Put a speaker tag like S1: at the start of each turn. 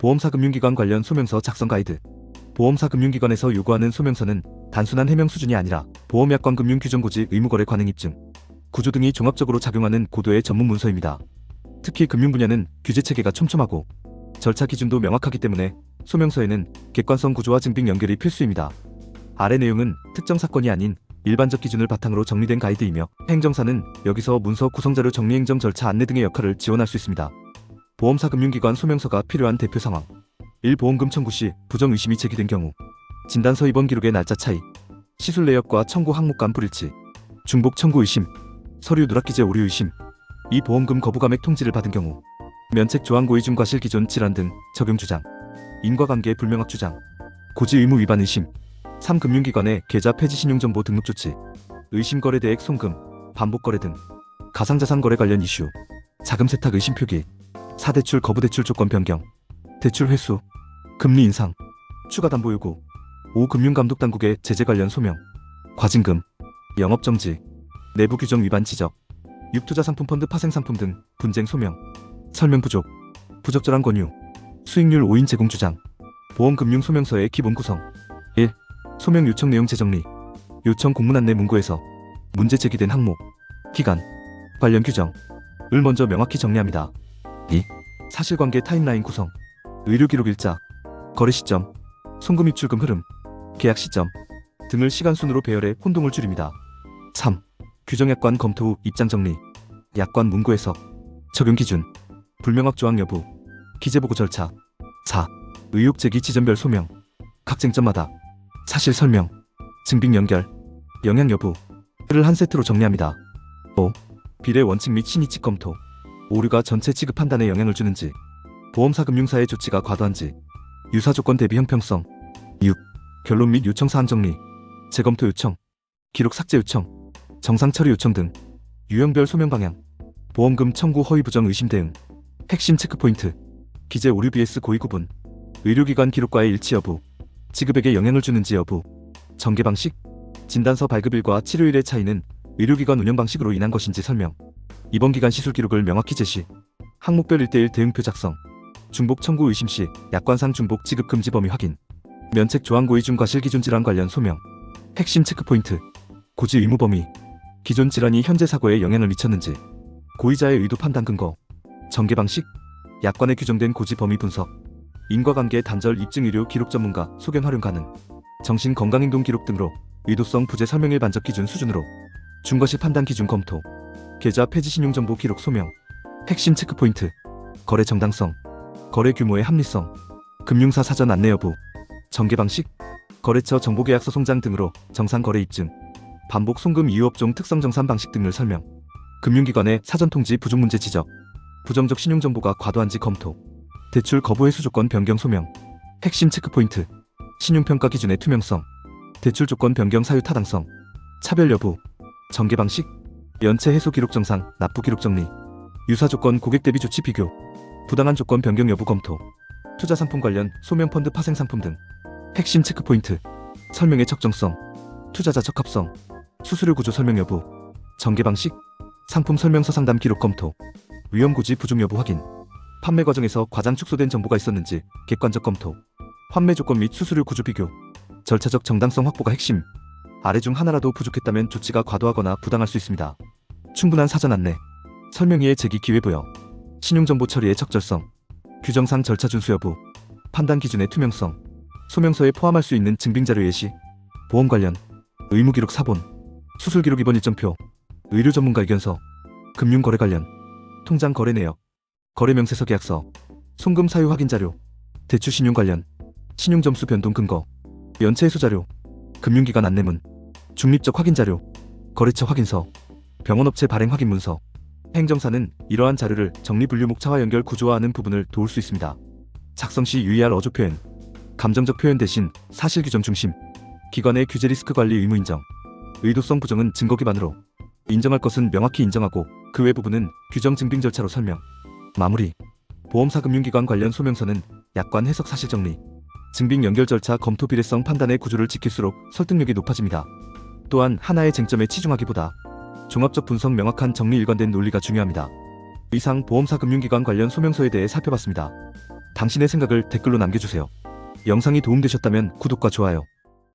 S1: 보험사 금융기관 관련 소명서 작성 가이드. 보험사 금융기관에서 요구하는 소명서는 단순한 해명 수준이 아니라 보험약관 금융규정고지 의무거래 관행입증, 구조 등이 종합적으로 작용하는 고도의 전문 문서입니다. 특히 금융 분야는 규제 체계가 촘촘하고 절차 기준도 명확하기 때문에 소명서에는 객관성 구조와 증빙 연결이 필수입니다. 아래 내용은 특정 사건이 아닌 일반적 기준을 바탕으로 정리된 가이드이며 행정사는 여기서 문서 구성자료 정리 행정 절차 안내 등의 역할을 지원할 수 있습니다. 보험사 금융기관 소명서가 필요한 대표 상황. 1. 보험금 청구 시 부정 의심이 제기된 경우. 진단서 입원 기록의 날짜 차이. 시술 내역과 청구 항목 간 불일치. 중복 청구 의심. 서류 누락 기재 오류 의심. 2. 보험금 거부 감액 통지를 받은 경우. 면책 조항 고의 중 과실 기존 질환 등 적용 주장. 인과관계 불명확 주장. 고지 의무 위반 의심. 3. 금융기관의 계좌 폐지 신용정보 등록 조치. 의심 거래 대액 송금, 반복 거래 등. 가상자산 거래 관련 이슈. 자금 세탁 의심 표기. 4. 대출 거부 대출 조건 변경. 대출 회수. 금리 인상. 추가 담보 요구. 5. 금융감독당국의 제재 관련 소명. 과징금. 영업정지. 내부 규정 위반 지적. 6. 투자상품펀드 파생상품 등 분쟁 소명. 설명 부족. 부적절한 권유. 수익률 5인 제공 주장. 보험금융 소명서의 기본 구성. 1. 소명 요청 내용 재정리. 요청 공문 안내 문구에서 문제 제기된 항목, 기간, 관련 규정을 먼저 명확히 정리합니다. 2. 사실관계 타임라인 구성. 의료기록 일자, 거래 시점, 송금 입출금 흐름, 계약 시점 등을 시간순으로 배열해 혼동을 줄입니다. 3. 규정약관 검토 후 입장 정리. 약관 문구 해석, 적용 기준, 불명확 조항 여부, 기재보고 절차. 4. 의혹 제기 지점별 소명. 각 쟁점마다 사실 설명, 증빙 연결, 영향 여부를 한 세트로 정리합니다. 5. 비례 원칙 및 신의칙 검토. 오류가 전체 지급 판단에 영향을 주는지, 보험사 금융사의 조치가 과도한지, 유사 조건 대비 형평성. 6. 결론 및 요청 사안 정리. 재검토 요청, 기록 삭제 요청, 정상 처리 요청 등 유형별 소명 방향. 보험금 청구 허위 부정 의심 대응. 핵심 체크 포인트. 기재 오류 vs 고의 구분. 의료기관 기록과의 일치 여부. 지급액에 영향을 주는지 여부. 전개 방식. 진단서 발급일과 치료일의 차이는 의료기관 운영 방식으로 인한 것인지 설명. 입원 기간 시술 기록을 명확히 제시. 항목별 1:1 대응표 작성. 중복 청구 의심 시 약관상 중복 지급 금지 범위 확인. 면책 조항 고의 중 과실 기존 질환 관련 소명. 핵심 체크 포인트. 고지 의무 범위. 기존 질환이 현재 사고에 영향을 미쳤는지. 고의자의 의도 판단 근거. 전개 방식. 약관에 규정된 고지 범위 분석. 인과관계 단절 입증 의료 기록 전문가 소견 활용 가능. 정신건강행동 기록 등으로 의도성 부재 설명 일반적 기준 수준으로. 중과실 판단 기준 검토. 계좌 폐지 신용정보 기록 소명. 핵심 체크 포인트. 거래 정당성. 거래 규모의 합리성. 금융사 사전 안내 여부. 전개 방식. 거래처 정보계약서 송장 등으로 정상 거래 입증. 반복 송금 이유 업종 특성 정산 방식 등을 설명. 금융기관의 사전 통지 부족 문제 지적. 부정적 신용정보가 과도한지 검토. 대출 거부 회수 조건 변경 소명. 핵심 체크 포인트. 신용평가 기준의 투명성. 대출 조건 변경 사유 타당성. 차별 여부. 전개 방식. 연체 해소 기록 정상, 납부 기록 정리. 유사 조건 고객 대비 조치 비교. 부당한 조건 변경 여부 검토. 투자 상품 관련 소명 펀드 파생 상품 등. 핵심 체크 포인트. 설명의 적정성. 투자자 적합성. 수수료 구조 설명 여부. 전개 방식. 상품 설명서 상담 기록 검토. 위험 고지 부족 여부 확인. 판매 과정에서 과장 축소된 정보가 있었는지 객관적 검토. 판매 조건 및 수수료 구조 비교. 절차적 정당성 확보가 핵심. 아래 중 하나라도 부족했다면 조치가 과도하거나 부당할 수 있습니다. 충분한 사전 안내. 설명의의 제기 기회 부여. 신용정보 처리의 적절성. 규정상 절차 준수 여부. 판단 기준의 투명성. 소명서에 포함할 수 있는 증빙자료 예시. 보험 관련. 의무기록 사본. 수술기록 입원 일정표. 의료 전문가 의견서. 금융거래 관련. 통장 거래 내역. 거래명세서 계약서. 송금 사유 확인 자료. 대출 신용 관련. 신용점수 변동 근거. 연체 해소 자료. 금융기관 안내문. 중립적 확인 자료. 거래처 확인서. 병원업체 발행 확인 문서. 행정사는 이러한 자료를 정리분류 목차와 연결 구조화하는 부분을 도울 수 있습니다. 작성 시 유의할 어조 표현. 감정적 표현 대신 사실 규정 중심. 기관의 규제 리스크 관리 의무 인정. 의도성 부정은 증거 기반으로. 인정할 것은 명확히 인정하고 그 외 부분은 규정 증빙 절차로 설명. 마무리. 보험사 금융기관 관련 소명서는 약관 해석 사실 정리, 증빙 연결 절차 검토 비례성 판단의 구조를 지킬수록 설득력이 높아집니다. 또한 하나의 쟁점에 치중하기보다 종합적 분석 명확한 정리 일관된 논리가 중요합니다. 이상 보험사 금융기관 관련 소명서에 대해 살펴봤습니다. 당신의 생각을 댓글로 남겨주세요. 영상이 도움되셨다면 구독과 좋아요,